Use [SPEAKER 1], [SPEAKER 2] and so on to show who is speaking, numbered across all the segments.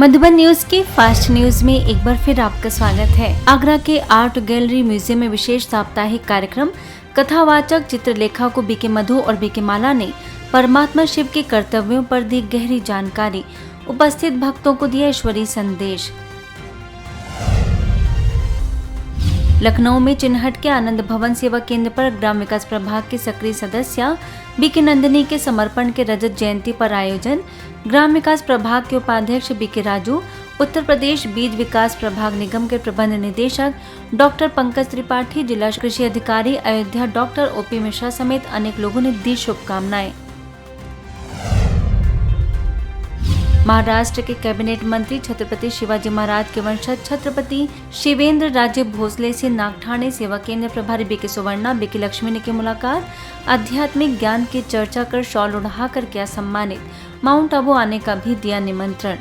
[SPEAKER 1] Madhuban news के fast news में एक बार फिर आपका स्वागत है। आगरा के आर्ट गैलरी म्यूजियम में विशेष साप्ताहिक कार्यक्रम कथावाचक चित्रलेखा बीके मधु और बीके माला ने परमात्मा शिव के कर्तव्यों पर दी गहरी जानकारी, उपस्थित भक्तों को दिया ईश्वरीय संदेश। लखनऊ में चिन्हट के आनंद भवन सेवा केंद्र पर ग्राम विकास प्रभाग की सक्रिय सदस्य बीके नंदिनी के समर्पण के रजत जयंती पर आयोजन। ग्राम विकास प्रभाग के उपाध्यक्ष बीके राजू, उत्तर प्रदेश बीज विकास प्रभाग निगम के प्रबंध निदेशक डॉक्टर पंकज त्रिपाठी, जिला कृषि अधिकारी अयोध्या डॉक्टर ओपी मिश्रा समेत अनेक लोगों ने दी शुभकामनाएं। महाराष्ट्र के कैबिनेट मंत्री छत्रपति शिवाजी महाराज के वंशज छत्रपति शिवेंद्र राजे भोसले से नागठाणे सेवा केंद्र प्रभारी बीके सुवर्णा, बीके लक्ष्मी ने की मुलाकात। आध्यात्मिक ज्ञान की चर्चा कर शॉल उड़ाकर किया सम्मानित। माउंट आबू आने का भी दिया निमंत्रण।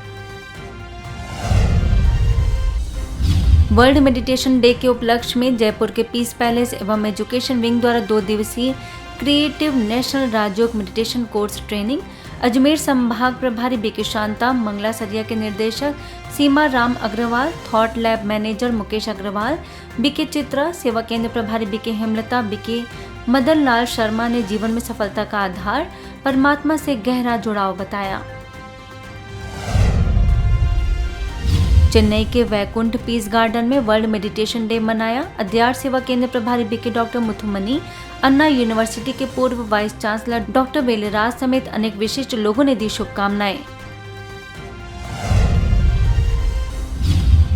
[SPEAKER 1] वर्ल्ड मेडिटेशन डे के उपलक्ष्य में जयपुर के पीस पैलेस एवं एजुकेशन विंग द्वारा 2 दिवसीय creative national Rajyoga meditation course training. Ajmer संभाग प्रभारी बीके शांता, मंगला सरिया के निर्देशक Seema Ram Agarwal, thought lab manager Mukesh Agarwal, BK Chitra, सेवा केंद्र प्रभारी बीके हेमलता, बीके मदन लाल शर्मा ने जीवन में सफलता का आधार परमात्मा से गहरा जुड़ाव बताया। चेन्नई के वैकुंठ पीस गार्डन में वर्ल्ड मेडिटेशन डे मनाया। अध्यार सेवा केंद्र प्रभारी बीके डॉक्टर मुथुमनी, अन्ना यूनिवर्सिटी के पूर्व वाइस चांसलर डॉक्टर बेलेराज समेत अनेक विशिष्ट लोगों ने दी शुभकामनाएं।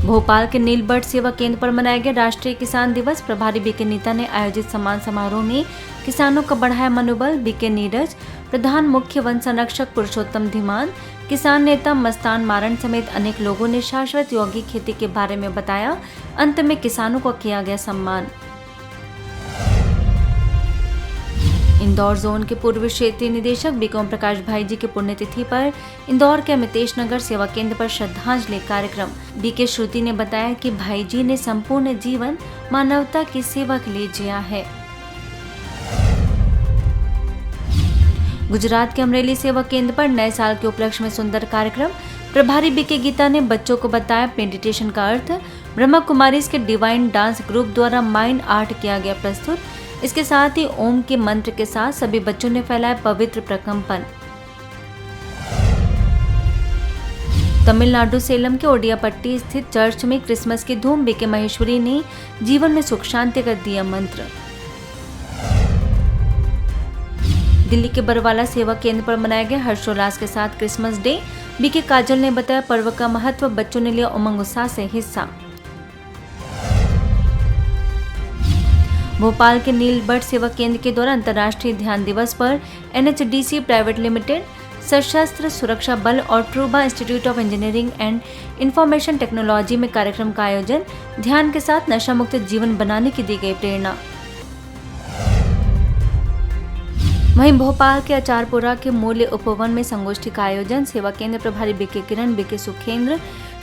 [SPEAKER 1] भोपाल के नीलबर्ड सेवा केंद्र पर मनाया गया राष्ट्रीय किसान दिवस। प्रभारी बीके नीता ने आयोजित सम्मान समारोह में किसानों का बढ़ाया मनोबल। बीके नीरज, प्रधान मुख्य वन संरक्षक पुरुषोत्तम धीमान, किसान नेता मस्तान मारन समेत अनेक लोगों ने शाश्वत योगी खेती के बारे में बताया। अंत में किसानों को किया गया सम्मान। इंदौर जोन के पूर्व क्षेत्रीय निदेशक बीके ओम प्रकाश भाई जी की पुण्यतिथि पर इंदौर के अमितेश नगर सेवा केंद्र पर श्रद्धांजलि कार्यक्रम। बीके श्रुति ने बताया कि भाई जी ने संपूर्ण जीवन मानवता की सेवा के लिए जिया है। गुजरात के अमरेली सेवा केंद्र पर नए साल के उपलक्ष्य में सुंदर कार्यक्रम। प्रभारी बीके गीता ने बच्चों को बताया मेडिटेशन का अर्थ। ब्रह्मा कुमारीज के डिवाइन डांस ग्रुप द्वारा माइंड आर्ट किया गया प्रस्तुत। इसके साथ ही ओम के मंत्र के साथ सभी बच्चों ने फैलाया पवित्र प्रकंपन। तमिलनाडु सेलम के ओडियापट्टी स्थित चर्च में क्रिसमस की धूम। बीके महेश्वरी ने जीवन में सुख शांति का दिया मंत्र। दिल्ली के बरवाला सेवा केंद्र पर मनाया गया हर्षोल्लास के साथ क्रिसमस डे। बीके काजल ने बताया पर्व का महत्व, बच्चों ने लिया उमंग उत्साह से हिस्सा। भोपाल के नीलबर्ड सेवा केंद्र के द्वारा अंतर्राष्ट्रीय ध्यान दिवस पर NHDC प्राइवेट लिमिटेड, सशस्त्र सुरक्षा बल और Truba institute of engineering and information technology में कार्यक्रम का आयोजन। ध्यान के साथ नशा मुक्त जीवन बनाने की दी गई प्रेरणा। वहीं भोपाल के अचारपुरा के मूल्य उपवन में संगोष्ठी का आयोजन। सेवा केंद्र प्रभारी बीके किरण, बीके सुखेंद्र,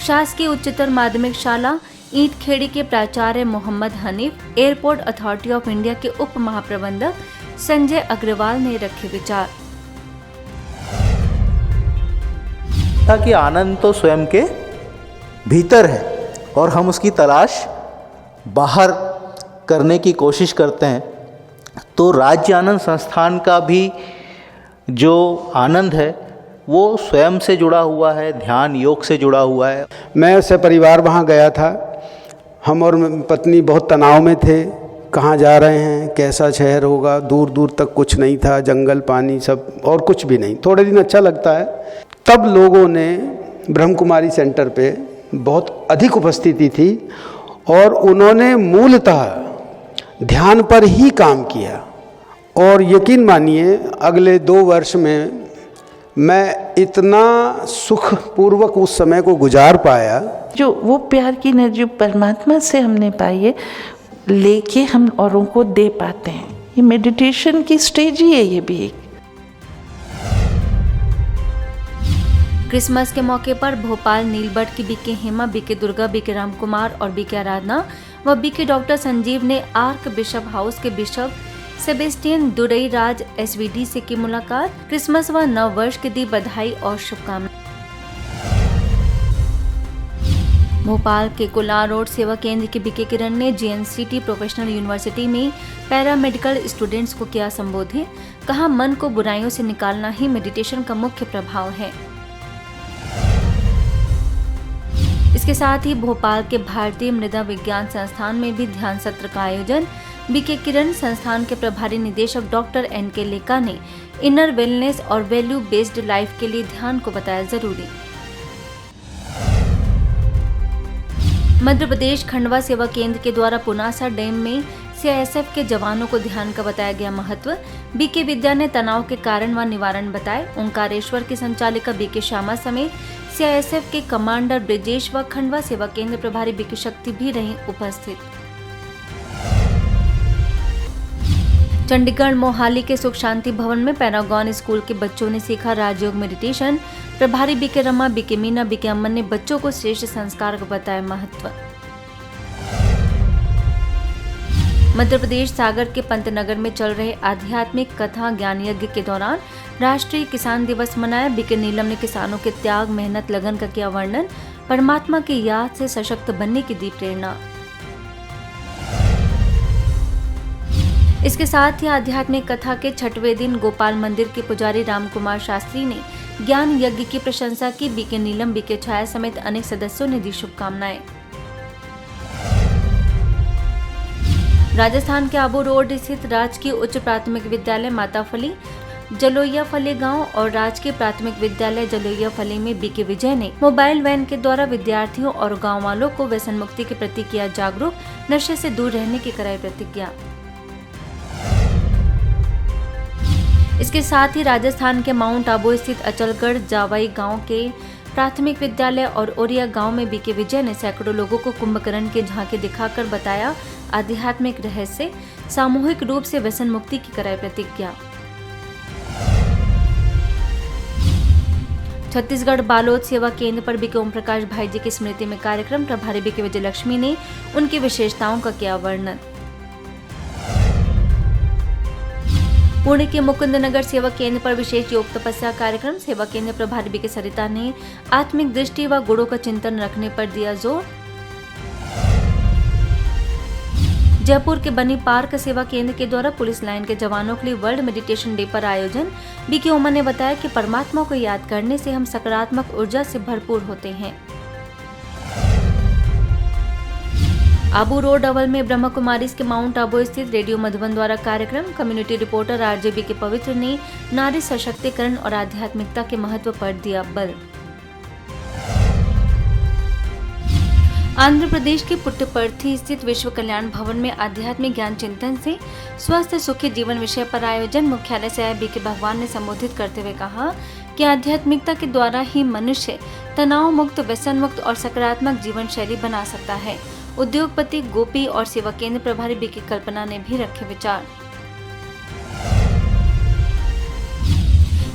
[SPEAKER 1] शासकीय उच्चतर माध्यमिक शाला ईंट खेड़ी के प्राचार्य Mohammad Hanif, airport authority of India के उप महाप्रबंधक संजय अग्रवाल ने रखे विचार।
[SPEAKER 2] ताकि आनंद तो स्वयं के भीतर है और हम उसकी तलाश बाहर करने की कोशिश करते हैं। तो राज्य आनंद संस्थान का भी जो आनंद है वो स्वयं से जुड़ा हुआ है, ध्यान योग से जुड़ा हुआ है।
[SPEAKER 3] मैं सपरिवार वहाँ गया था। हम और पत्नी बहुत तनाव में थे, कहाँ जा रहे हैं, कैसा शहर होगा, दूर दूर तक कुछ नहीं था, जंगल पानी सब और कुछ भी नहीं। थोड़े दिन अच्छा लगता है। तब लोगों ने ब्रह्म कुमारी सेंटर पे बहुत अधिक उपस्थिति थी और उन्होंने मूलतः ध्यान पर ही काम किया। और यकीन मानिए अगले 2 वर्ष में मैं इतना सुखपूर्वक उस समय को गुजार पाया।
[SPEAKER 4] जो वो प्यार की एनर्जी जो परमात्मा से हमने पाई है, लेके हम औरों को दे पाते हैं। ये मेडिटेशन की स्टेज ही है ये भी एक।
[SPEAKER 1] क्रिसमस के मौके पर भोपाल नीलबर्ड की BK Hema, BK Durga, BK Ram Kumar और बीके आराधना व बीके डॉक्टर संजीव ने आर्क बिशप हाउस के bishop Sebastian Durai Raj SVD से की मुलाकात। क्रिसमस व नव वर्ष की दी बधाई और शुभकामनाएं। भोपाल के कोलार रोड सेवा केंद्र के बीके किरण ने JNCT प्रोफेशनल यूनिवर्सिटी में पैरामेडिकल स्टूडेंट्स को किया संबोधित। कहा, मन को बुराइयों से निकालना ही मेडिटेशन का मुख्य प्रभाव है। इसके साथ ही भोपाल के भारतीय मृदा विज्ञान संस्थान में भी ध्यान सत्र का आयोजन। बीके किरण संस्थान के प्रभारी निदेशक डॉक्टर NK लेका ने इनर वेलनेस और वैल्यू बेस्ड लाइफ के लिए ध्यान को बताया जरूरी। मध्य प्रदेश खंडवा सेवा केंद्र के द्वारा पुनासा डैम में CISF के जवानों को ध्यान का बताया गया महत्व। बीके विद्या ने तनाव के कारण व निवारण बताए। ओंकारेश्वर की संचालिका बीके श्यामा समेत CISF के कमांडर ब्रिजेश व खंडवा सेवा केंद्र प्रभारी बीके शक्ति भी रही उपस्थित। चंडीगढ़ मोहाली के सुख शांति भवन में पैरागॉन स्कूल के बच्चों ने सीखा राजयोग मेडिटेशन। प्रभारी BK Rama, BK Meena, BK Aman ने बच्चों को श्रेष्ठ संस्कार का बताया महत्व। मध्य प्रदेश सागर के पंतनगर में चल रहे आध्यात्मिक कथा ज्ञान यज्ञ के दौरान राष्ट्रीय किसान दिवस मनाया। बीके नीलम ने किसानों के त्याग, मेहनत, लगन का किया वर्णन। परमात्मा की याद से सशक्त बनने की दी प्रेरणा। इसके साथ ही आध्यात्मिक कथा के 6वें दिन गोपाल मंदिर के पुजारी रामकुमार शास्त्री ने ज्ञान यज्ञ की प्रशंसा की। बीके नीलम, बीके छाया समेत अनेक सदस्यों ने दी शुभकामनाएं। राजस्थान के आबू रोड स्थित राजकीय उच्च प्राथमिक विद्यालय माताफली जलोया फली गांव और राजकीय प्राथमिक विद्यालय जलोया फली में बीके विजय ने मोबाइल वैन के द्वारा विद्यार्थियों और गांव वालों को व्यसन मुक्ति के प्रति किया जागरूक। नशे से दूर रहने की कराई प्रतिज्ञा। इसके साथ ही राजस्थान के माउंट आबू स्थित अचलगढ़ जावाई गांव के प्राथमिक विद्यालय और ओरिया गांव में बीके विजय ने सैकड़ों लोगों को कुंभकर्ण के झांकी दिखाकर बताया आध्यात्मिक रहस्य। सामूहिक रूप से व्यसन मुक्ति की कराई प्रतिज्ञा। छत्तीसगढ़ बालोद सेवा केंद्र पर बीके ओम प्रकाश भाई जी की स्मृति में कार्यक्रम। प्रभारी बीके विजय लक्ष्मी ने उनकी विशेषताओं का किया वर्णन। पुणे के मुकुंदनगर सेवा केंद्र पर विशेष योग तपस्या कार्यक्रम। सेवा केंद्र प्रभारी बीके सरिता ने आत्मिक दृष्टि व गुणों का चिंतन रखने पर दिया जोर। जयपुर के बनी पार्क सेवा केंद्र के द्वारा पुलिस लाइन के जवानों के लिए वर्ल्ड मेडिटेशन डे पर आयोजन। बीके ओमा ने बताया कि परमात्मा को याद करने से हम सकारात्मक ऊर्जा से भरपूर होते हैं। आबू रोड अवल में ब्रह्मा कुमारीज के माउंट आबू स्थित रेडियो मधुबन द्वारा कार्यक्रम। कम्युनिटी रिपोर्टर RJ बीके पवित्र ने नारी सशक्तिकरण और आध्यात्मिकता के महत्व पर दिया बल। आंध्र प्रदेश के पुट्टपर्थी स्थित विश्व कल्याण भवन में आध्यात्मिक ज्ञान चिंतन से स्वस्थ सुखी जीवन विषय पर आयोजन। मुख्यालय से आए बीके भगवान ने संबोधित करते हुए कहा कि आध्यात्मिकता के द्वारा ही मनुष्य तनाव मुक्त, व्यसन मुक्त और सकारात्मक जीवन शैली बना सकता है। उद्योगपति गोपी और सेवा केंद्र प्रभारी बीके कल्पना ने भी रखे विचार।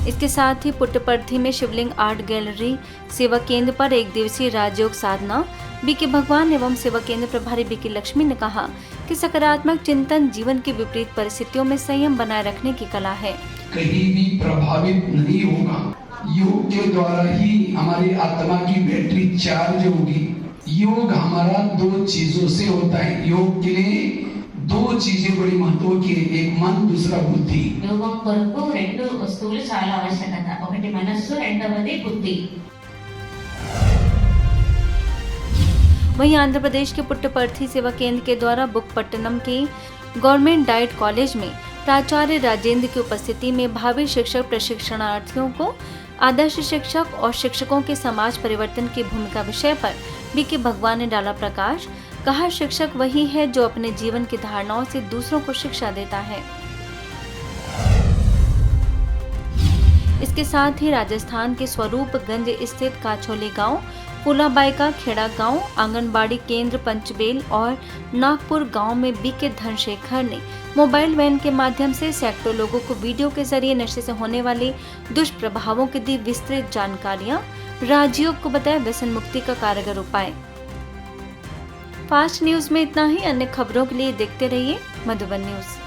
[SPEAKER 1] इसके साथ ही पुट्टपर्थी में शिवलिंग आर्ट गैलरी सेवा केंद्र पर एक दिवसीय राजयोग साधना। बीके भगवान एवं सेवा केंद्र प्रभारी बीके लक्ष्मी ने कहा कि सकारात्मक चिंतन जीवन की विपरीत परिस्थितियों में संयम बनाए रखने की कला है।
[SPEAKER 5] कहीं भी प्रभावित नहीं होगा। योग के द्वारा ही हमारी आत्मा की बैटरी चार्ज होगी। योग हमारा 2 चीजों से होता है। योग के लिए 2 चीजें बड़ी महत्व की है, एक मन, दूसरा बुद्धि।
[SPEAKER 6] యోగం కొరకు 2 వస్తువులు చాలా ఆవశ్యకత, ఒకటి మనస్సు, రెండవది బుద్ధి।
[SPEAKER 1] वहीं आंध्र प्रदेश के पुट्टपर्थी सेवा केंद्र के द्वारा बुकपट्टनम के गवर्नमेंट डाइट कॉलेज में प्राचार्य राजेंद्र की उपस्थिति में भावी शिक्षक प्रशिक्षणार्थियों को आदर्श शिक्षक और शिक्षकों के समाज परिवर्तन की भूमिका विषय पर बीके भगवान ने डाला प्रकाश। कहा, शिक्षक वही है जो अपने जीवन की धारणाओं से दूसरों को शिक्षा देता है। इसके साथ ही राजस्थान के स्वरूपगंज स्थित काछोली गांव, फूलाबाई का खेड़ा गांव, आंगनबाड़ी केंद्र पंचबेल और नागपुर गांव में बीके धनशेखर ने मोबाइल वैन के माध्यम से सैकड़ों लोगों को वीडियो के जरिए नशे से होने वाले दुष्प्रभावों की दी विस्तृत जानकारियां। राजयोग को बताया व्यसन मुक्ति का कारगर उपाय। फास्ट न्यूज में इतना ही। अन्य खबरों के लिए देखते रहिए मधुबन न्यूज।